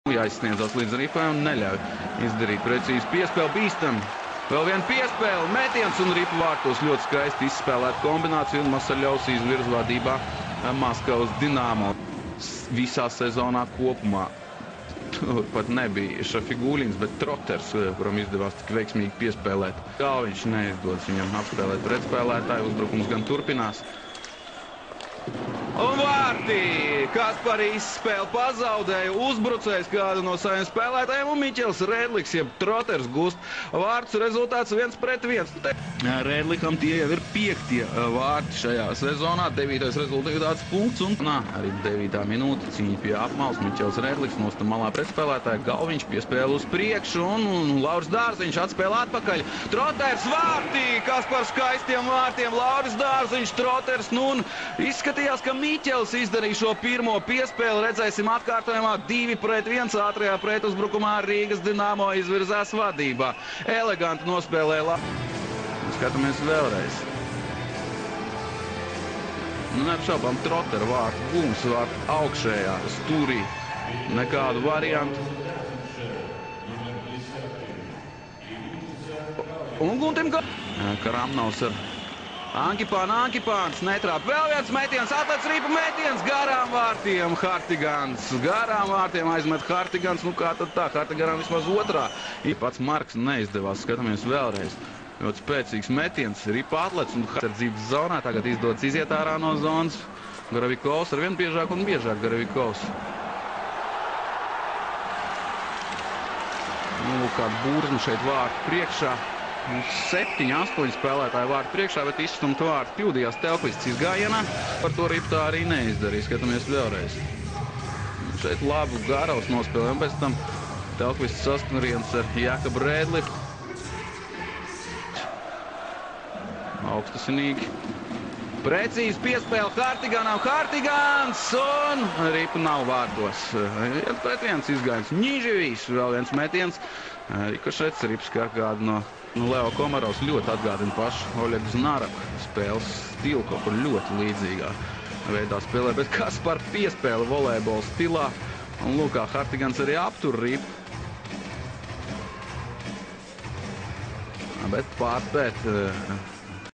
Jāizsniedzās līdz ripai un neļauj izdarīt precīzi piespēli bīstam. Vēl viena piespēle, metiens un ripa vārtos ļoti skaisti izspēlēt kombināciju un Masaļovs izvirzvadībā Maskavas Dinamo visā sezonā kopumā. Tur pat nebija Šafiguļins, bet Troters, kuram izdevās tik veiksmīgi piespēlēt. Galviņš neizdodas viņam apspēlēt pretspēlētāju, uzbrukums gan turpinās. Un vārti! Kaspari izspēle pazaudēja, uzbrucējs kādu no saviem spēlētājiem un Miķels Rēdliks, jeb Troters gūst vārtus, rezultāts 1-1. Rēdlikam tie jau ir 5. vārti šajā sezonā, 9. rezultāts punkts un arī 9. minūte cīņa pie apmales. Miķels Rēdliks nostam malā pretspēlētāja, Galviņš piespēle uz priekšu un Lauris Dārziņš atspēle atpakaļ. Troters vārti! Kaspars skaistiem vārtiem, Lauris Dārziņš, Troters, un izskatījās, ka Miķels izdarīja šo pirmo piespēli. Redzēsim atkārtojumā 2-1 ātrajā pretuzbrukumā Rīgas Dinamo izvirzās vadībā. Eleganti nospēlēja Skatāmies vēlreiz. Neapšaubām Trotera vārtu, Gums vārtu augšējā stūrī. Nekādu variantu. Un Guntim Karamnovs ar Ankipāns netrāp. Vēl viens metiens, atlec ripa metiens, garām vārtiem Hartigans. Garām vārtiem aizmet Hartigans. Nu kā tad tā, Hartiganam vismaz otrā. Pats Marks neizdevās, skatāmies vēlreiz. Ļoti spēcīgs metiens, ripa atlec un Hartidzības zonā. Tagad izdodas iziet ārā no zonas. Garavikovs ar vien biežāk un biežāk Garavikovs. Nu, kāda būrzma šeit vārtu priekšā. 7, 8 spēlētāji vārtu priekšā, bet izstumt vārtu kļūdījās Telkvists izgājienā. Par to Riptā arī neizdarīja. Skatāmies vēlreiz. Šeit labu Garavs nospēlēm, pēc tam Telkvists saskariens ar Jakabu Rēdliku. Augstasinīgi. Precīzi piespēle Hartiganam. Hartigans un ripa nav vārtos. 1-1 izgājums. Ņiživīs vēl viens metiens. Rikošets rips kā kādu no Leo Komarovs ļoti atgādina pašu Oļegu Znaraku spēles stilu, kaut kur ļoti līdzīgā veidā spēlē, bet Kaspar piespēle volejbola stilā. Un lūk, kā Hartigans arī aptur ripu. Bet pārspēt